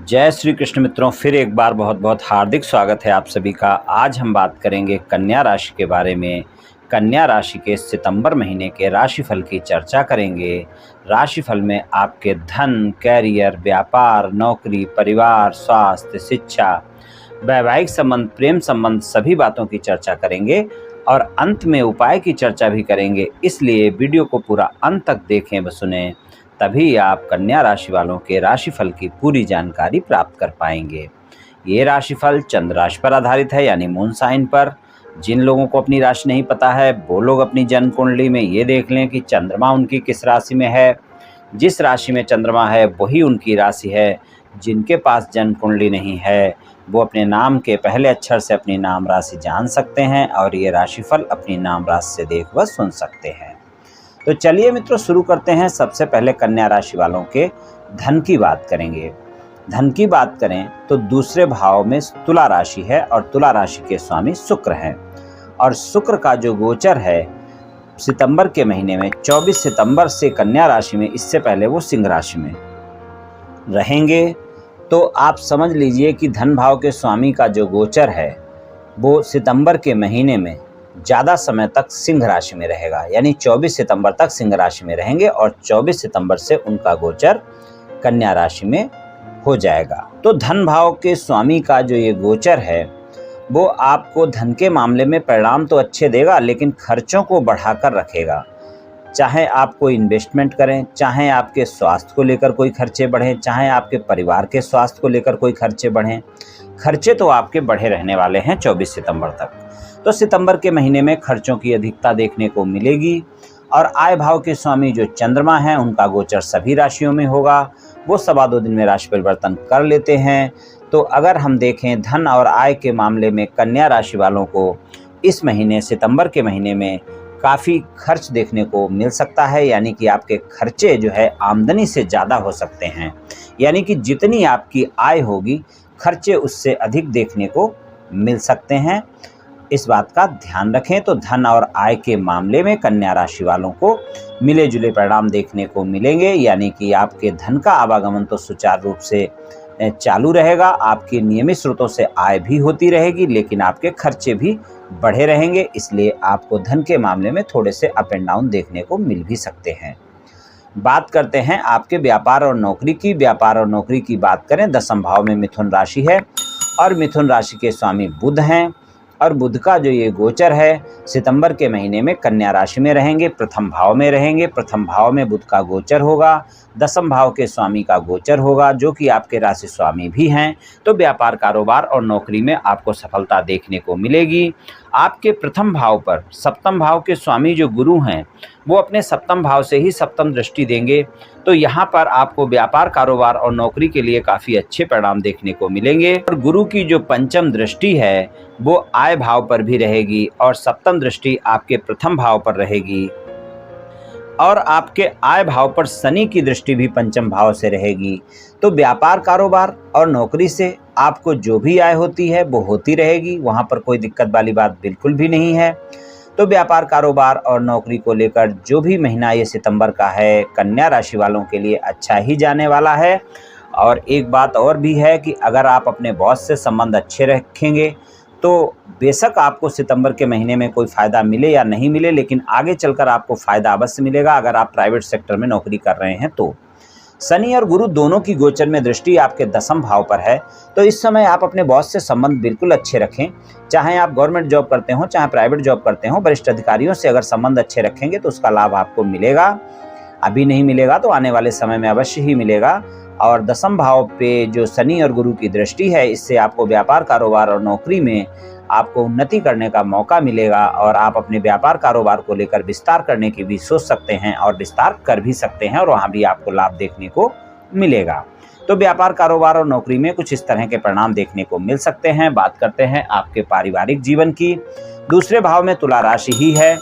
जय श्री कृष्ण मित्रों, फिर एक बार बहुत बहुत हार्दिक स्वागत है आप सभी का। आज हम बात करेंगे कन्या राशि के बारे में। कन्या राशि के सितंबर महीने के राशिफल की चर्चा करेंगे। राशिफल में आपके धन, कैरियर, व्यापार, नौकरी, परिवार, स्वास्थ्य, शिक्षा, वैवाहिक संबंध, प्रेम संबंध सभी बातों की चर्चा करेंगे और अंत में उपाय की चर्चा भी करेंगे। इसलिए वीडियो को पूरा अंत तक देखें व सुनें, तभी आप कन्या राशि वालों के राशिफल की पूरी जानकारी प्राप्त कर पाएंगे। ये राशिफल चंद्र राशि पर आधारित है, यानी मून साइन पर। जिन लोगों को अपनी राशि नहीं पता है वो लोग अपनी जन्म कुंडली में ये देख लें कि चंद्रमा उनकी किस राशि में है। जिस राशि में चंद्रमा है वही उनकी राशि है। जिनके पास जन्म कुंडली नहीं है वो अपने नाम के पहले अक्षर से अपनी नाम राशि जान सकते हैं और ये राशिफल अपनी नाम राशि से देख व सुन सकते हैं। तो चलिए मित्रों, शुरू करते हैं। सबसे पहले कन्या राशि वालों के धन की बात करेंगे। धन की बात करें तो दूसरे भाव में तुला राशि है और तुला राशि के स्वामी शुक्र हैं। और शुक्र का जो गोचर है सितंबर के महीने में 24 सितंबर से कन्या राशि में, इससे पहले वो सिंह राशि में रहेंगे। तो आप समझ लीजिए कि धन भाव के स्वामी का जो गोचर है वो सितंबर के महीने में ज़्यादा समय तक सिंह राशि में रहेगा, यानी 24 सितंबर तक सिंह राशि में रहेंगे और 24 सितंबर से उनका गोचर कन्या राशि में हो जाएगा। तो धन भाव के स्वामी का जो ये गोचर है वो आपको धन के मामले में परिणाम तो अच्छे देगा, लेकिन खर्चों को बढ़ाकर रखेगा। चाहे आप कोई इन्वेस्टमेंट करें, चाहे आपके स्वास्थ्य को लेकर कोई खर्चे बढ़ें, चाहे आपके परिवार के स्वास्थ्य को लेकर कोई खर्चे बढ़ें, खर्चे तो आपके बढ़े रहने वाले हैं 24 सितंबर तक। तो सितंबर के महीने में खर्चों की अधिकता देखने को मिलेगी। और आय भाव के स्वामी जो चंद्रमा हैं उनका गोचर सभी राशियों में होगा। वो सवा 2 दिन में राशि परिवर्तन कर लेते हैं। तो अगर हम देखें धन और आय के मामले में कन्या राशि वालों को इस महीने सितंबर के महीने में काफ़ी खर्च देखने को मिल सकता है, यानी कि आपके खर्चे जो है आमदनी से ज़्यादा हो सकते हैं। यानी कि जितनी आपकी आय होगी खर्चे उससे अधिक देखने को मिल सकते हैं। इस बात का ध्यान रखें। तो धन और आय के मामले में कन्या राशि वालों को मिले जुले परिणाम देखने को मिलेंगे, यानी कि आपके धन का आवागमन तो सुचारू रूप से चालू रहेगा, आपके नियमित स्रोतों से आय भी होती रहेगी, लेकिन आपके खर्चे भी बढ़े रहेंगे। इसलिए आपको धन के मामले में थोड़े से अप एंड डाउन देखने को मिल भी सकते हैं। बात करते हैं आपके व्यापार और नौकरी की। व्यापार और नौकरी की बात करें, दसम भाव में मिथुन राशि है और मिथुन राशि के स्वामी बुध हैं। और बुध का जो ये गोचर है सितंबर के महीने में कन्या राशि में रहेंगे, प्रथम भाव में रहेंगे। प्रथम भाव में बुध का गोचर होगा, दसम भाव के स्वामी का गोचर होगा जो कि आपके राशि स्वामी भी हैं। तो व्यापार, कारोबार और नौकरी में आपको सफलता देखने को मिलेगी। आपके प्रथम भाव पर सप्तम भाव के स्वामी जो गुरु हैं वो अपने सप्तम भाव से ही सप्तम दृष्टि देंगे। तो यहाँ पर आपको व्यापार, कारोबार और नौकरी के लिए काफ़ी अच्छे परिणाम देखने को मिलेंगे। और गुरु की जो पंचम दृष्टि है वो आय भाव पर भी रहेगी और सप्तम दृष्टि आपके प्रथम भाव पर रहेगी। और आपके आय भाव पर शनि की दृष्टि भी पंचम भाव से रहेगी। तो व्यापार, कारोबार और नौकरी से आपको जो भी आय होती है वो होती रहेगी, वहाँ पर कोई दिक्कत वाली बात बिल्कुल भी नहीं है। तो व्यापार, कारोबार और नौकरी को लेकर जो भी महीना ये सितंबर का है कन्या राशि वालों के लिए अच्छा ही जाने वाला है। और एक बात और भी है कि अगर आप अपने बॉस से संबंध अच्छे रखेंगे तो बेशक आपको सितंबर के महीने में कोई फ़ायदा मिले या नहीं मिले, लेकिन आगे चलकर आपको फ़ायदा अवश्य मिलेगा अगर आप प्राइवेट सेक्टर में नौकरी कर रहे हैं तो। शनि और गुरु दोनों की गोचर में दृष्टि आपके दसम भाव पर है। तो इस समय आप अपने बॉस से संबंध बिल्कुल अच्छे रखें। चाहे आप गवर्नमेंट जॉब करते हो, चाहे प्राइवेट जॉब करते हो, वरिष्ठ अधिकारियों से अगर संबंध अच्छे रखेंगे तो उसका लाभ आपको मिलेगा। अभी नहीं मिलेगा तो आने वाले समय में अवश्य ही मिलेगा। और दसम भाव पे जो शनि और गुरु की दृष्टि है इससे आपको व्यापार, कारोबार और नौकरी में आपको उन्नति करने का मौका मिलेगा और आप अपने व्यापार, कारोबार को लेकर विस्तार करने की भी सोच सकते हैं और विस्तार कर भी सकते हैं और वहाँ भी आपको लाभ देखने को मिलेगा। तो व्यापार, कारोबार और नौकरी में कुछ इस तरह के परिणाम देखने को मिल सकते हैं। बात करते हैं आपके पारिवारिक जीवन की। दूसरे भाव में तुला राशि ही है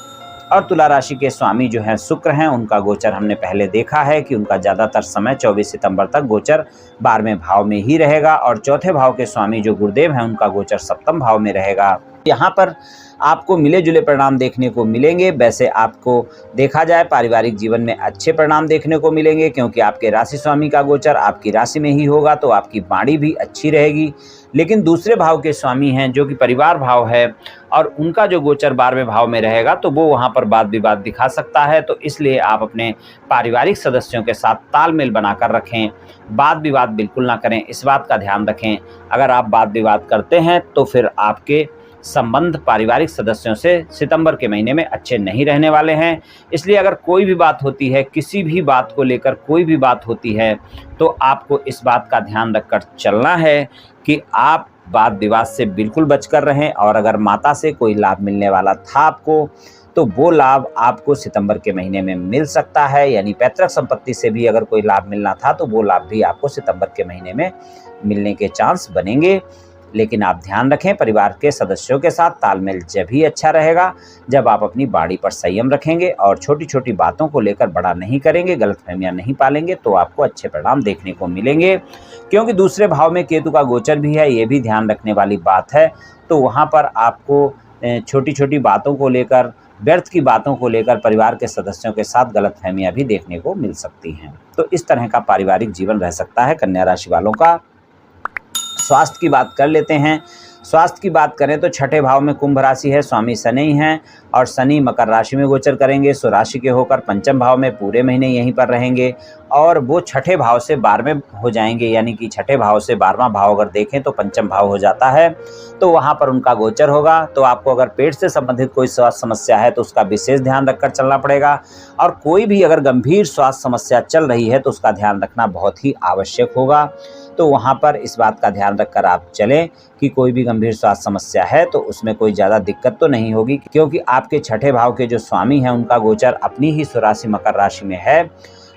और तुला राशि के स्वामी जो हैं शुक्र हैं। उनका गोचर हमने पहले देखा है कि उनका ज़्यादातर समय 24 सितंबर तक गोचर 12वें भाव में ही रहेगा। और चौथे भाव के स्वामी जो गुरुदेव हैं उनका गोचर सप्तम भाव में रहेगा। यहाँ पर आपको मिले जुले परिणाम देखने को मिलेंगे। वैसे आपको देखा जाए पारिवारिक जीवन में अच्छे परिणाम देखने को मिलेंगे, क्योंकि आपके राशि स्वामी का गोचर आपकी राशि में ही होगा, तो आपकी वाणी भी अच्छी रहेगी। लेकिन दूसरे भाव के स्वामी हैं जो कि परिवार भाव है, और उनका जो गोचर 12वें भाव में रहेगा तो वो वहाँ पर वाद विवाद दिखा सकता है। तो इसलिए आप अपने पारिवारिक सदस्यों के साथ तालमेल बनाकर रखें, वाद विवाद बिल्कुल ना करें, इस बात का ध्यान रखें। अगर आप वाद विवाद करते हैं तो फिर आपके संबंध पारिवारिक सदस्यों से सितंबर के महीने में अच्छे नहीं रहने वाले हैं। इसलिए अगर कोई भी बात होती है, किसी भी बात को लेकर कोई भी बात होती है, तो आपको इस बात का ध्यान रखकर चलना है कि आप वाद विवाद से बिल्कुल बचकर रहें। और अगर माता से कोई लाभ मिलने वाला था आपको, तो वो लाभ आपको सितंबर के महीने में मिल सकता है। यानी पैतृक संपत्ति से भी अगर कोई लाभ मिलना था तो वो लाभ भी आपको सितंबर के महीने में मिलने के चांस बनेंगे। लेकिन आप ध्यान रखें, परिवार के सदस्यों के साथ तालमेल जब ही अच्छा रहेगा जब आप अपनी वाणी पर संयम रखेंगे और छोटी छोटी बातों को लेकर बड़ा नहीं करेंगे, गलतफहमियां नहीं पालेंगे, तो आपको अच्छे परिणाम देखने को मिलेंगे। क्योंकि दूसरे भाव में केतु का गोचर भी है, ये भी ध्यान रखने वाली बात है। तो वहाँ पर आपको छोटी छोटी बातों को लेकर, व्यर्थ की बातों को लेकर परिवार के सदस्यों के साथ गलतफहमियां भी देखने को मिल सकती हैं। तो इस तरह का पारिवारिक जीवन रह सकता है कन्या राशि वालों का। स्वास्थ्य की बात कर लेते हैं। स्वास्थ्य की बात करें तो छठे भाव में कुंभ राशि है, स्वामी शनि हैं, और शनि मकर राशि में गोचर करेंगे। स्वराशि के होकर पंचम भाव में पूरे महीने यहीं पर रहेंगे, और वो छठे भाव से 12वें हो जाएंगे। यानी कि छठे भाव से 12वां भाव अगर देखें तो पंचम भाव हो जाता है, तो वहाँ पर उनका गोचर होगा। तो आपको अगर पेट से संबंधित कोई स्वास्थ्य समस्या है तो उसका विशेष ध्यान रखकर चलना पड़ेगा, और कोई भी अगर गंभीर स्वास्थ्य समस्या चल रही है तो उसका ध्यान रखना बहुत ही आवश्यक होगा। तो वहाँ पर इस बात का ध्यान रखकर आप चलें कि कोई भी गंभीर स्वास्थ्य समस्या है तो उसमें कोई ज़्यादा दिक्कत तो नहीं होगी, क्योंकि आपके छठे भाव के जो स्वामी हैं उनका गोचर अपनी ही स्वराशि मकर राशि में है।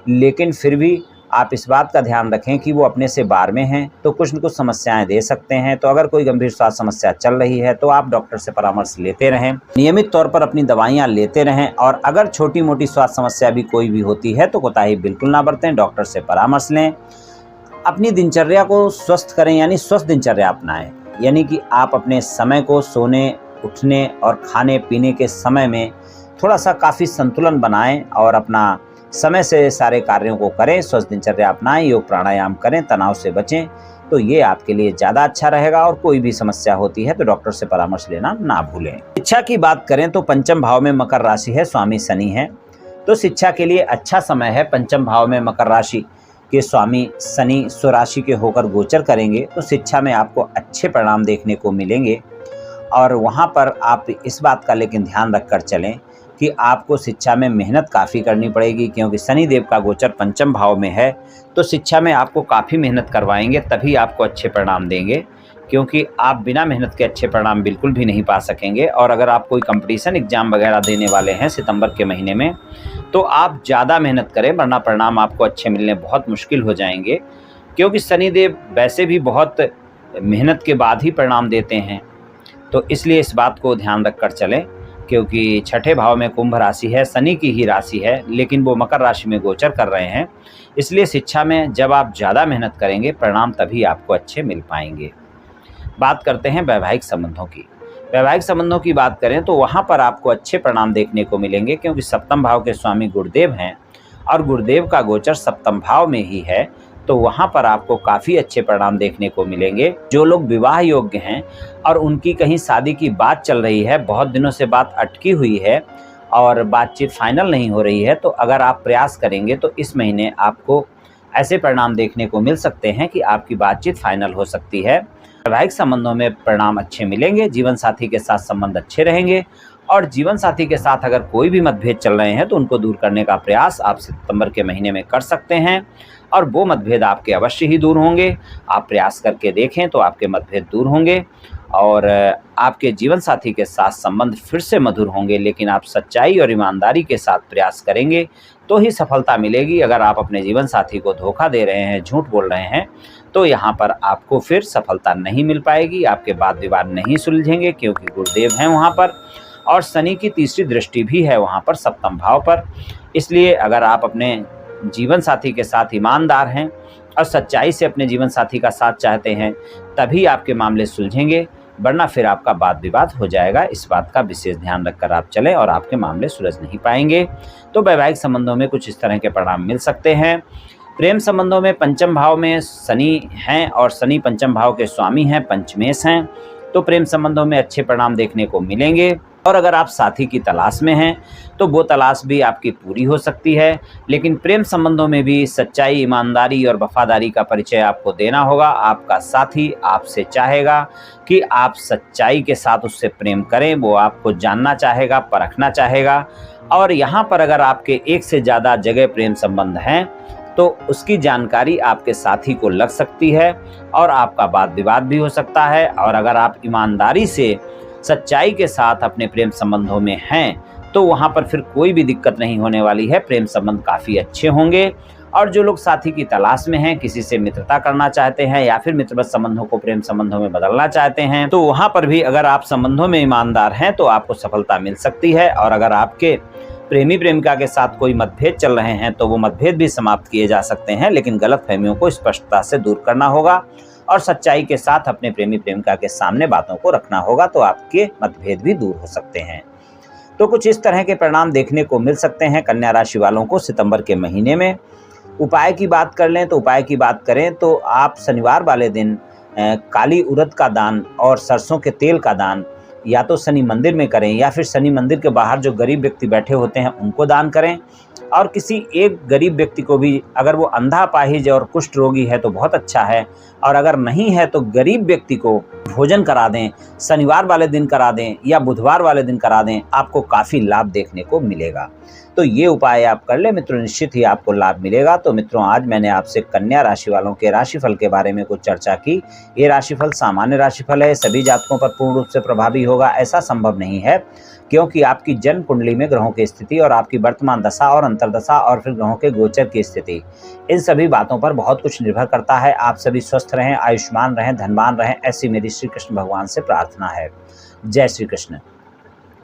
लेकिन फिर भी आप इस बात का ध्यान रखें कि वो अपने से 12वें हैं, तो कुछ न कुछ समस्याएं दे सकते हैं। तो अगर कोई गंभीर स्वास्थ्य समस्या चल रही है तो आप डॉक्टर से परामर्श लेते रहें, नियमित तौर पर अपनी दवाइयाँ लेते रहें, और अगर छोटी मोटी स्वास्थ्य समस्या भी कोई भी होती है तो कोताही बिल्कुल ना बरतें, डॉक्टर से परामर्श लें। अपनी दिनचर्या को स्वस्थ करें, यानी स्वस्थ दिनचर्या अपनाएं। यानी कि आप अपने समय को सोने, उठने और खाने पीने के समय में थोड़ा सा काफ़ी संतुलन बनाएं, और अपना समय से सारे कार्यों को करें, स्वस्थ दिनचर्या अपनाएं, योग प्राणायाम करें, तनाव से बचें। तो ये आपके लिए ज़्यादा अच्छा रहेगा। और कोई भी समस्या होती है तो डॉक्टर से परामर्श लेना ना भूलें। शिक्षा की बात करें तो पंचम भाव में मकर राशि है, स्वामी शनि है, तो शिक्षा के लिए अच्छा समय है। पंचम भाव में मकर राशि के स्वामी शनि स्वराशि के होकर गोचर करेंगे, तो शिक्षा में आपको अच्छे परिणाम देखने को मिलेंगे। और वहाँ पर आप इस बात का लेकिन ध्यान रखकर चलें कि आपको शिक्षा में मेहनत काफ़ी करनी पड़ेगी, क्योंकि शनि देव का गोचर पंचम भाव में है। तो शिक्षा में आपको काफ़ी मेहनत करवाएंगे, तभी आपको अच्छे परिणाम देंगे, क्योंकि आप बिना मेहनत के अच्छे परिणाम बिल्कुल भी नहीं पा सकेंगे। और अगर आप कोई कंपटीशन एग्ज़ाम वगैरह देने वाले हैं सितंबर के महीने में, तो आप ज़्यादा मेहनत करें, वरना परिणाम आपको अच्छे मिलने बहुत मुश्किल हो जाएंगे। क्योंकि शनिदेव वैसे भी बहुत मेहनत के बाद ही परिणाम देते हैं। तो इसलिए इस बात को ध्यान रखकर चलें, क्योंकि छठे भाव में कुंभ राशि है, शनि की ही राशि है, लेकिन वो मकर राशि में गोचर कर रहे हैं। इसलिए शिक्षा में जब आप ज़्यादा मेहनत करेंगे, परिणाम तभी आपको अच्छे मिल पाएंगे। बात करते हैं वैवाहिक संबंधों की। वैवाहिक संबंधों की बात करें तो वहाँ पर आपको अच्छे परिणाम देखने को मिलेंगे, क्योंकि सप्तम भाव के स्वामी गुरुदेव हैं, और गुरुदेव का गोचर सप्तम भाव में ही है। तो वहाँ पर आपको काफ़ी अच्छे परिणाम देखने को मिलेंगे। जो लोग विवाह योग्य हैं और उनकी कहीं शादी की बात चल रही है, बहुत दिनों से बात अटकी हुई है और बातचीत फाइनल नहीं हो रही है, तो अगर आप प्रयास करेंगे तो इस महीने आपको ऐसे परिणाम देखने को मिल सकते हैं कि आपकी बातचीत फाइनल हो सकती है। वैवाहिक संबंधों में परिणाम अच्छे मिलेंगे, जीवन साथी के साथ संबंध अच्छे रहेंगे, और जीवन साथी के साथ अगर कोई भी मतभेद चल रहे हैं तो उनको दूर करने का प्रयास आप सितंबर के महीने में कर सकते हैं, और वो मतभेद आपके अवश्य ही दूर होंगे। आप प्रयास करके देखें तो आपके मतभेद दूर होंगे, और आपके जीवन साथी के साथ संबंध फिर से मधुर होंगे। लेकिन आप सच्चाई और ईमानदारी के साथ प्रयास करेंगे तो ही सफलता मिलेगी। अगर आप अपने जीवन साथी को धोखा दे रहे हैं, झूठ बोल रहे हैं, तो यहाँ पर आपको फिर सफलता नहीं मिल पाएगी, आपके वाद विवाद नहीं सुलझेंगे, क्योंकि गुरुदेव हैं वहाँ पर, और शनि की तीसरी दृष्टि भी है वहाँ पर सप्तम भाव पर। इसलिए अगर आप अपने जीवन साथी के साथ ईमानदार हैं और सच्चाई से अपने जीवन साथी का साथ चाहते हैं, तभी आपके मामले सुलझेंगे। वरना फिर आपका वाद विवाद हो जाएगा। इस बात का विशेष ध्यान रखकर आप चलें और आपके मामले सुलझ नहीं पाएंगे। तो वैवाहिक संबंधों में कुछ इस तरह के परिणाम मिल सकते हैं। प्रेम संबंधों में पंचम भाव में शनि हैं और शनि पंचम भाव के स्वामी हैं, पंचमेश हैं, तो प्रेम संबंधों में अच्छे परिणाम देखने को मिलेंगे। और अगर आप साथी की तलाश में हैं तो वो तलाश भी आपकी पूरी हो सकती है। लेकिन प्रेम संबंधों में भी सच्चाई, ईमानदारी और वफादारी का परिचय आपको देना होगा। आपका साथी आपसे चाहेगा कि आप सच्चाई के साथ उससे प्रेम करें, वो आपको जानना चाहेगा, परखना चाहेगा। और यहाँ पर अगर आपके एक से ज़्यादा जगह प्रेम संबंध हैं तो उसकी जानकारी आपके साथी को लग सकती है और आपका वाद विवाद भी हो सकता है। और अगर आप ईमानदारी से, सच्चाई के साथ अपने प्रेम संबंधों में हैं तो वहाँ पर फिर कोई भी दिक्कत नहीं होने वाली है। प्रेम संबंध काफ़ी अच्छे होंगे। और जो लोग साथी की तलाश में हैं, किसी से मित्रता करना चाहते हैं या फिर मित्रवत संबंधों को प्रेम संबंधों में बदलना चाहते हैं, तो वहाँ पर भी अगर आप संबंधों में ईमानदार हैं तो आपको सफलता मिल सकती है। और अगर आपके प्रेमी प्रेमिका के साथ कोई मतभेद चल रहे हैं तो वो मतभेद भी समाप्त किए जा सकते हैं। लेकिन गलतफहमियों को स्पष्टता से दूर करना होगा और सच्चाई के साथ अपने प्रेमी प्रेमिका के सामने बातों को रखना होगा, तो आपके मतभेद भी दूर हो सकते हैं। तो कुछ इस तरह के परिणाम देखने को मिल सकते हैं कन्या राशि वालों को सितंबर के महीने में। उपाय की बात कर लें तो उपाय की बात करें तो आप शनिवार वाले दिन काली उड़द का दान और सरसों के तेल का दान या तो शनि मंदिर में करें या फिर शनि मंदिर के बाहर जो गरीब व्यक्ति बैठे होते हैं उनको दान करें। और किसी एक गरीब व्यक्ति को भी, अगर वो अंधा, अपाहिज और कुष्ठ रोगी है तो बहुत अच्छा है, और अगर नहीं है तो गरीब व्यक्ति को भोजन करा दें, शनिवार वाले दिन करा दें या बुधवार वाले दिन करा दें, आपको काफ़ी लाभ देखने को मिलेगा। तो ये उपाय आप कर ले मित्रों, निश्चित ही आपको लाभ मिलेगा। तो मित्रों, आज मैंने आपसे कन्या राशि वालों के राशिफल के बारे में कुछ चर्चा की। ये राशिफल सामान्य राशिफल है, सभी जातकों पर पूर्ण रूप से प्रभावी होगा ऐसा संभव नहीं है, क्योंकि आपकी जन्म कुंडली में ग्रहों की स्थिति और आपकी वर्तमान दशा और अंतर्दशा और फिर ग्रहों के गोचर की स्थिति, इन सभी बातों पर बहुत कुछ निर्भर करता है। आप सभी स्वस्थ रहें, आयुष्मान रहें, धनवान रहें, ऐसी मेरी श्री कृष्ण भगवान से प्रार्थना है। जय श्री कृष्ण।